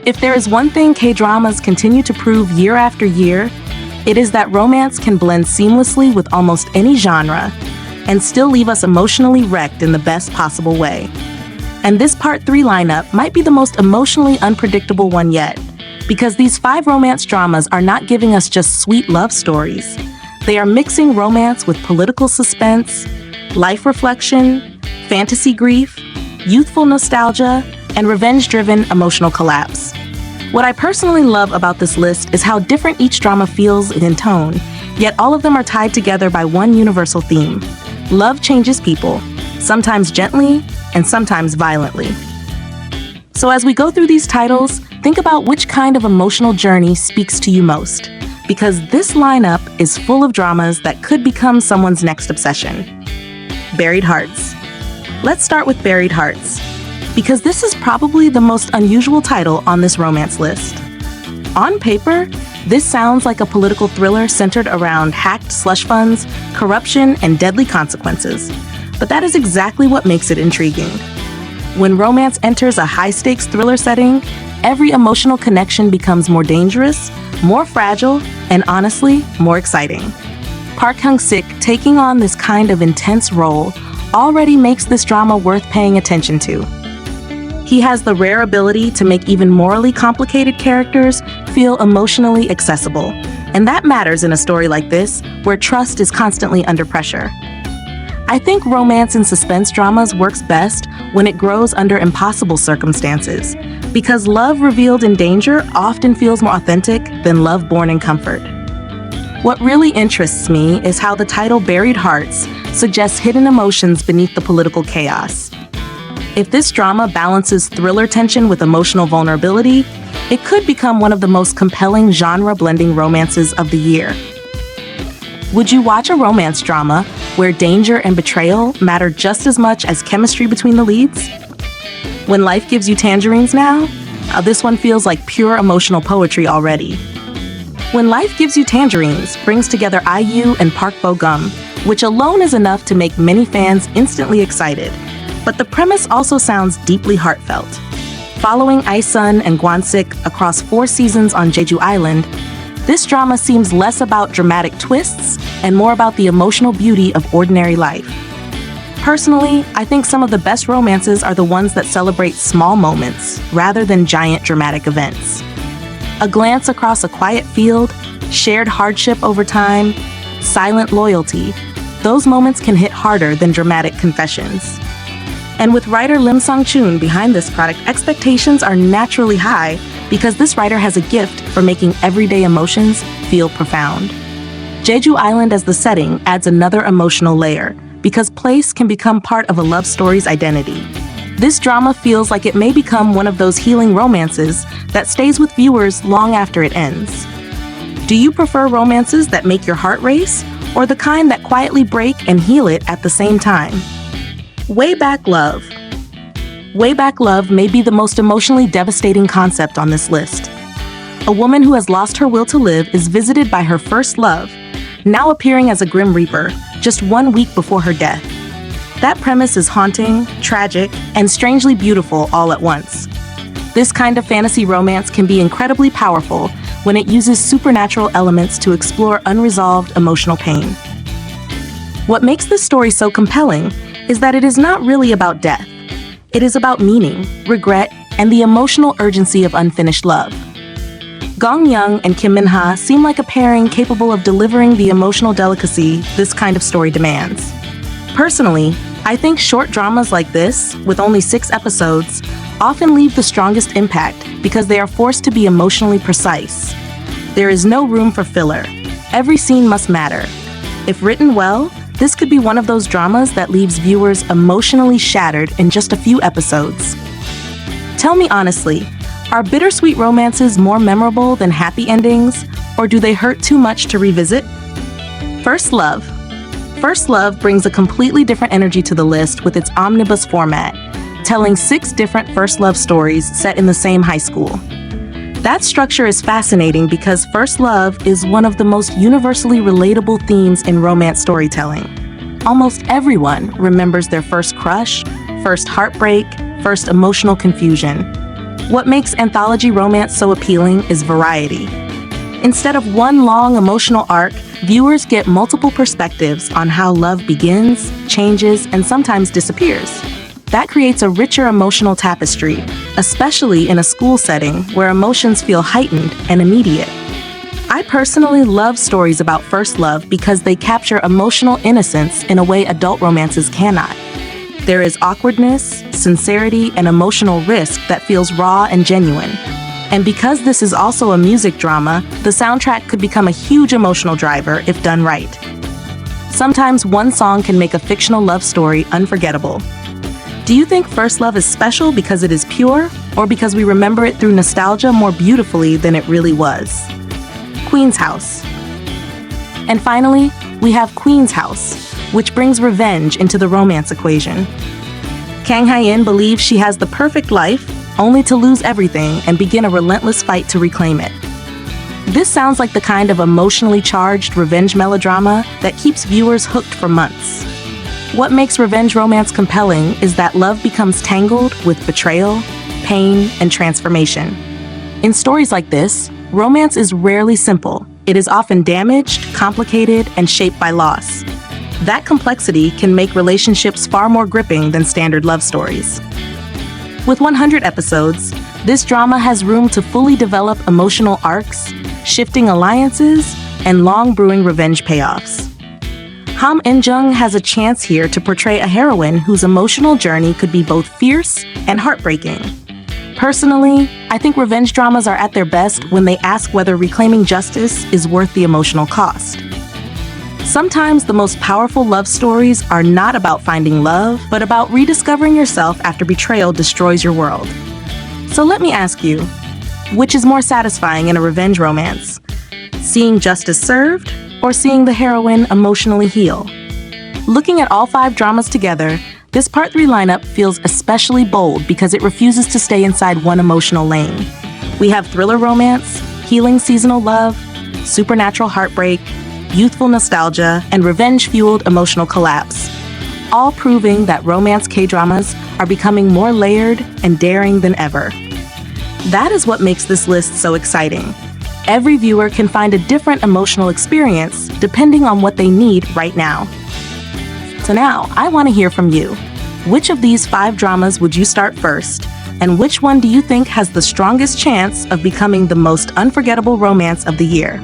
If there is one thing K-dramas continue to prove year after year, it is that romance can blend seamlessly with almost any genre and still leave us emotionally wrecked in the best possible way. And this Part 3 lineup might be the most emotionally unpredictable one yet, because these 5 romance dramas are not giving us just sweet love stories. They are mixing romance with political suspense, life reflection, fantasy grief, youthful nostalgia, and revenge-driven emotional collapse. What I personally love about this list is how different each drama feels in tone, yet all of them are tied together by one universal theme. Love changes people, sometimes gently and sometimes violently. So as we go through these titles, think about which kind of emotional journey speaks to you most, because this lineup is full of dramas that could become someone's next obsession. Buried Hearts. Let's start with Buried Hearts, because this is probably the most unusual title on this romance list. On paper, this sounds like a political thriller centered around hacked slush funds, corruption, and deadly consequences. But that is exactly what makes it intriguing. When romance enters a high-stakes thriller setting, every emotional connection becomes more dangerous, more fragile, and honestly, more exciting. Park Hyung-sik taking on this kind of intense role already makes this drama worth paying attention to. He has the rare ability to make even morally complicated characters feel emotionally accessible, and that matters in a story like this, where trust is constantly under pressure. I think romance and suspense dramas works best when it grows under impossible circumstances, because love revealed in danger often feels more authentic than love born in comfort. What really interests me is how the title Buried Hearts suggests hidden emotions beneath the political chaos. If this drama balances thriller tension with emotional vulnerability, it could become one of the most compelling genre-blending romances of the year. Would you watch a romance drama where danger and betrayal matter just as much as chemistry between the leads? When Life Gives You Tangerines now? This one feels like pure emotional poetry already. When Life Gives You Tangerines brings together IU and Park Bo-gum, which alone is enough to make many fans instantly excited. But the premise also sounds deeply heartfelt. Following Ae-sun and Gwon-sik across 4 seasons on Jeju Island, this drama seems less about dramatic twists and more about the emotional beauty of ordinary life. Personally, I think some of the best romances are the ones that celebrate small moments rather than giant dramatic events. A glance across a quiet field, shared hardship over time, silent loyalty, those moments can hit harder than dramatic confessions. And with writer Lim Song-chun behind this product, expectations are naturally high because this writer has a gift for making everyday emotions feel profound. Jeju Island as the setting adds another emotional layer because place can become part of a love story's identity. This drama feels like it may become one of those healing romances that stays with viewers long after it ends. Do you prefer romances that make your heart race, or the kind that quietly break and heal it at the same time? Way Back Love. Way Back Love may be the most emotionally devastating concept on this list. A woman who has lost her will to live is visited by her first love, now appearing as a Grim Reaper, just 1 week before her death. That premise is haunting, tragic, and strangely beautiful all at once. This kind of fantasy romance can be incredibly powerful when it uses supernatural elements to explore unresolved emotional pain. What makes this story so compelling is that it is not really about death. It is about meaning, regret, and the emotional urgency of unfinished love. Gong Young and Kim Min-ha seem like a pairing capable of delivering the emotional delicacy this kind of story demands. Personally, I think short dramas like this, with only 6 episodes, often leave the strongest impact because they are forced to be emotionally precise. There is no room for filler. Every scene must matter. If written well, this could be one of those dramas that leaves viewers emotionally shattered in just a few episodes. Tell me honestly, are bittersweet romances more memorable than happy endings, or do they hurt too much to revisit? First Love. First Love brings a completely different energy to the list with its omnibus format, telling 6 different first love stories set in the same high school. That structure is fascinating because first love is one of the most universally relatable themes in romance storytelling. Almost everyone remembers their first crush, first heartbreak, first emotional confusion. What makes anthology romance so appealing is variety. Instead of one long emotional arc, viewers get multiple perspectives on how love begins, changes, and sometimes disappears. That creates a richer emotional tapestry, especially in a school setting where emotions feel heightened and immediate. I personally love stories about first love because they capture emotional innocence in a way adult romances cannot. There is awkwardness, sincerity, and emotional risk that feels raw and genuine. And because this is also a music drama, the soundtrack could become a huge emotional driver if done right. Sometimes one song can make a fictional love story unforgettable. Do you think first love is special because it is pure, or because we remember it through nostalgia more beautifully than it really was? Queen's House. And finally, we have Queen's House, which brings revenge into the romance equation. Kang Hae-in believes she has the perfect life, only to lose everything and begin a relentless fight to reclaim it. This sounds like the kind of emotionally charged revenge melodrama that keeps viewers hooked for months. What makes revenge romance compelling is that love becomes tangled with betrayal, pain, and transformation. In stories like this, romance is rarely simple. It is often damaged, complicated, and shaped by loss. That complexity can make relationships far more gripping than standard love stories. With 100 episodes, this drama has room to fully develop emotional arcs, shifting alliances, and long-brewing revenge payoffs. Ham In-jung has a chance here to portray a heroine whose emotional journey could be both fierce and heartbreaking. Personally, I think revenge dramas are at their best when they ask whether reclaiming justice is worth the emotional cost. Sometimes the most powerful love stories are not about finding love, but about rediscovering yourself after betrayal destroys your world. So let me ask you, which is more satisfying in a revenge romance? Seeing justice served, or seeing the heroine emotionally heal? Looking at all 5 dramas together, this Part 3 lineup feels especially bold because it refuses to stay inside one emotional lane. We have thriller romance, healing seasonal love, supernatural heartbreak, youthful nostalgia, and revenge-fueled emotional collapse, all proving that romance K-dramas are becoming more layered and daring than ever. That is what makes this list so exciting. Every viewer can find a different emotional experience depending on what they need right now. So now, I want to hear from you. Which of these 5 dramas would you start first? And which one do you think has the strongest chance of becoming the most unforgettable romance of the year?